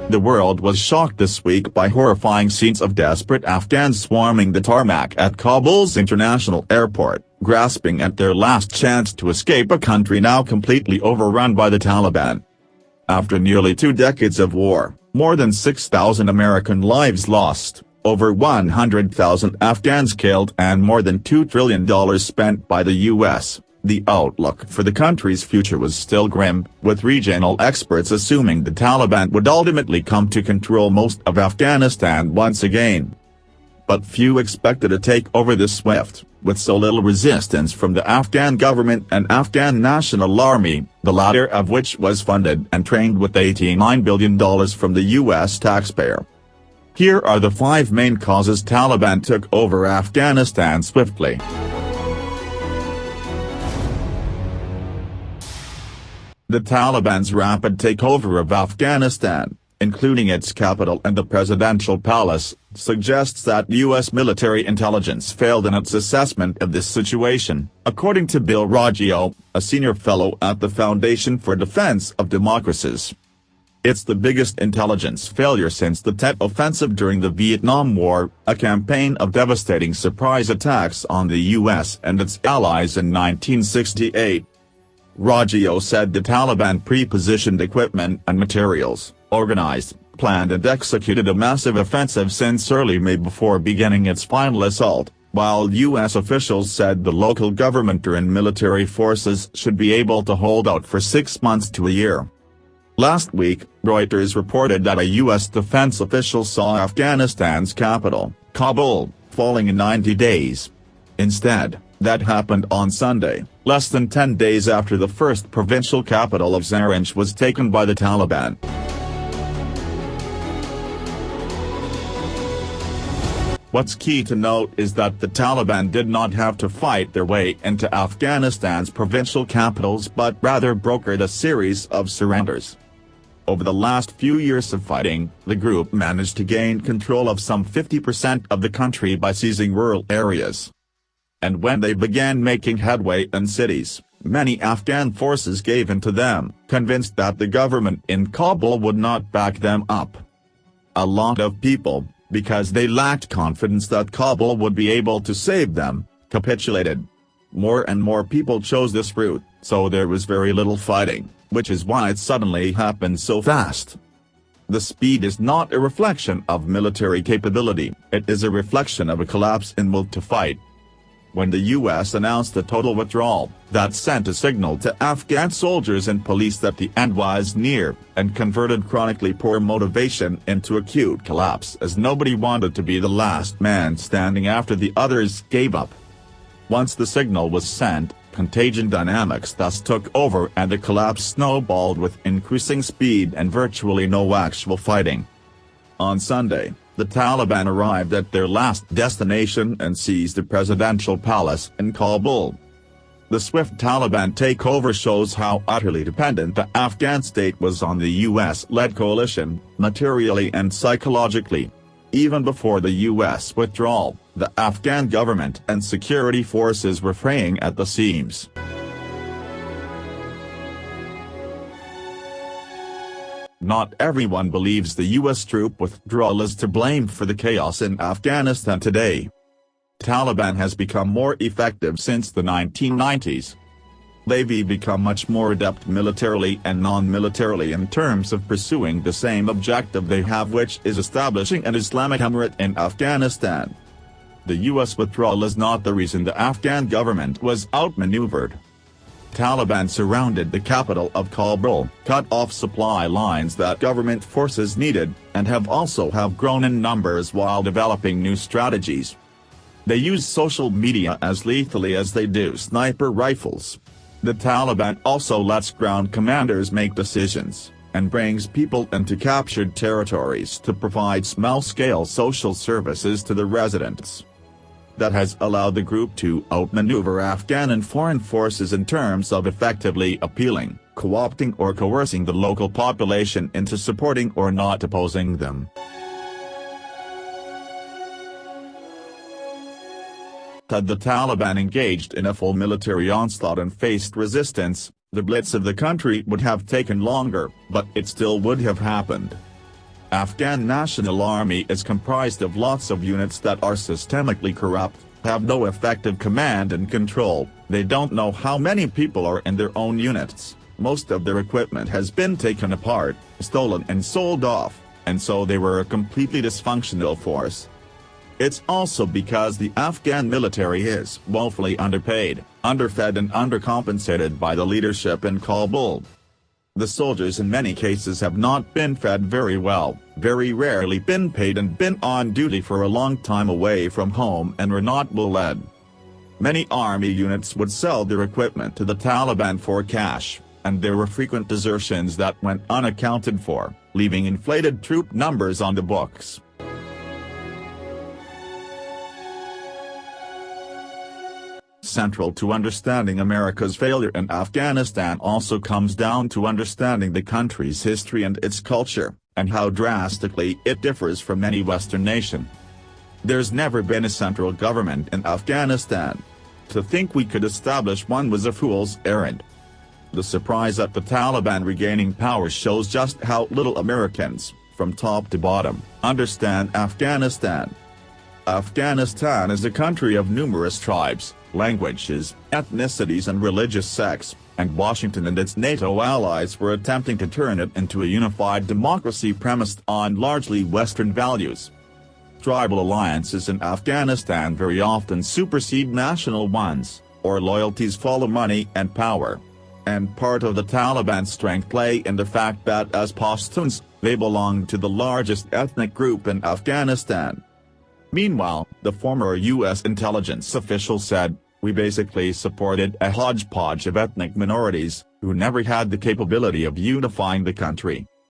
The world was shocked this week by horrifying scenes of desperate Afghans swarming the tarmac at Kabul's international airport, grasping at their last chance to escape a country now completely overrun by the Taliban. After nearly 2 decades of war, more than 6,000 American lives lost, over 100,000 Afghans killed and more than $2 trillion spent by the U.S., the outlook for the country's future was still grim, with regional experts assuming the Taliban would ultimately come to control most of Afghanistan once again. But few expected a takeover this swift, with so little resistance from the Afghan government and Afghan National Army, the latter of which was funded and trained with $89 billion from the U.S. taxpayer. Here are the 5 main causes Taliban took over Afghanistan swiftly. The Taliban's rapid takeover of Afghanistan, including its capital and the presidential palace, suggests that U.S. military intelligence failed in its assessment of this situation, according to Bill Raggio, a senior fellow at the Foundation for Defense of Democracies. It's the biggest intelligence failure since the Tet Offensive during the Vietnam War, a campaign of devastating surprise attacks on the U.S. and its allies in 1968. Raggio said the Taliban pre-positioned equipment and materials, organized, planned and executed a massive offensive since early May before beginning its final assault, while U.S. officials said the local government and military forces should be able to hold out for 6 months to a year. Last week, Reuters reported that a U.S. defense official saw Afghanistan's capital, Kabul, falling in 90 days. Instead, that happened on Sunday, less than 10 days after the first provincial capital of Zaranj was taken by the Taliban. What's key to note is that the Taliban did not have to fight their way into Afghanistan's provincial capitals but rather brokered a series of surrenders. Over the last few years of fighting, the group managed to gain control of some 50% of the country by seizing rural areas. And when they began making headway in cities, many Afghan forces gave in to them, convinced that the government in Kabul would not back them up. A lot of people, because they lacked confidence that Kabul would be able to save them, capitulated. More and more people chose this route, so there was very little fighting, which is why it suddenly happened so fast. The speed is not a reflection of military capability, it is a reflection of a collapse in will to fight. When the U.S. announced a total withdrawal, that sent a signal to Afghan soldiers and police that the end was near, and converted chronically poor motivation into acute collapse as nobody wanted to be the last man standing after the others gave up. Once the signal was sent, contagion dynamics thus took over and the collapse snowballed with increasing speed and virtually no actual fighting. On Sunday, the Taliban arrived at their last destination and seized the presidential palace in Kabul. The swift Taliban takeover shows how utterly dependent the Afghan state was on the U.S.-led coalition, materially and psychologically. Even before the U.S. withdrawal, the Afghan government and security forces were fraying at the seams. Not everyone believes the U.S. troop withdrawal is to blame for the chaos in Afghanistan today. Taliban has become more effective since the 1990s. They've become much more adept militarily and non-militarily in terms of pursuing the same objective they have, which is establishing an Islamic emirate in Afghanistan. The U.S. withdrawal is not the reason the Afghan government was outmaneuvered. Taliban surrounded the capital of Kabul, cut off supply lines that government forces needed, and have grown in numbers while developing new strategies. They use social media as lethally as they do sniper rifles. The Taliban also lets ground commanders make decisions, and brings people into captured territories to provide small-scale social services to the residents. That has allowed the group to outmaneuver Afghan and foreign forces in terms of effectively appealing, co-opting or coercing the local population into supporting or not opposing them. Had the Taliban engaged in a full military onslaught and faced resistance, the blitz of the country would have taken longer, but it still would have happened. Afghan National Army is comprised of lots of units that are systemically corrupt, have no effective command and control, they don't know how many people are in their own units, most of their equipment has been taken apart, stolen and sold off, and so they were a completely dysfunctional force. It's also because the Afghan military is woefully underpaid, underfed and undercompensated by the leadership in Kabul. The soldiers in many cases have not been fed very well, very rarely been paid and been on duty for a long time away from home and were not well led. Many army units would sell their equipment to the Taliban for cash, and there were frequent desertions that went unaccounted for, leaving inflated troop numbers on the books. Central to understanding America's failure in Afghanistan also comes down to understanding the country's history and its culture, and how drastically it differs from any Western nation. There's never been a central government in Afghanistan. To think we could establish one was a fool's errand. The surprise at the Taliban regaining power shows just how little Americans, from top to bottom, understand Afghanistan. Afghanistan is a country of numerous tribes, languages, ethnicities and religious sects, and Washington and its NATO allies were attempting to turn it into a unified democracy premised on largely Western values. Tribal alliances in Afghanistan very often supersede national ones, or loyalties follow money and power. And part of the Taliban's strength lay in the fact that as Pashtuns, they belong to the largest ethnic group in Afghanistan. Meanwhile, the former U.S. intelligence official said, "We basically supported a hodgepodge of ethnic minorities, who never had the capability of unifying the country."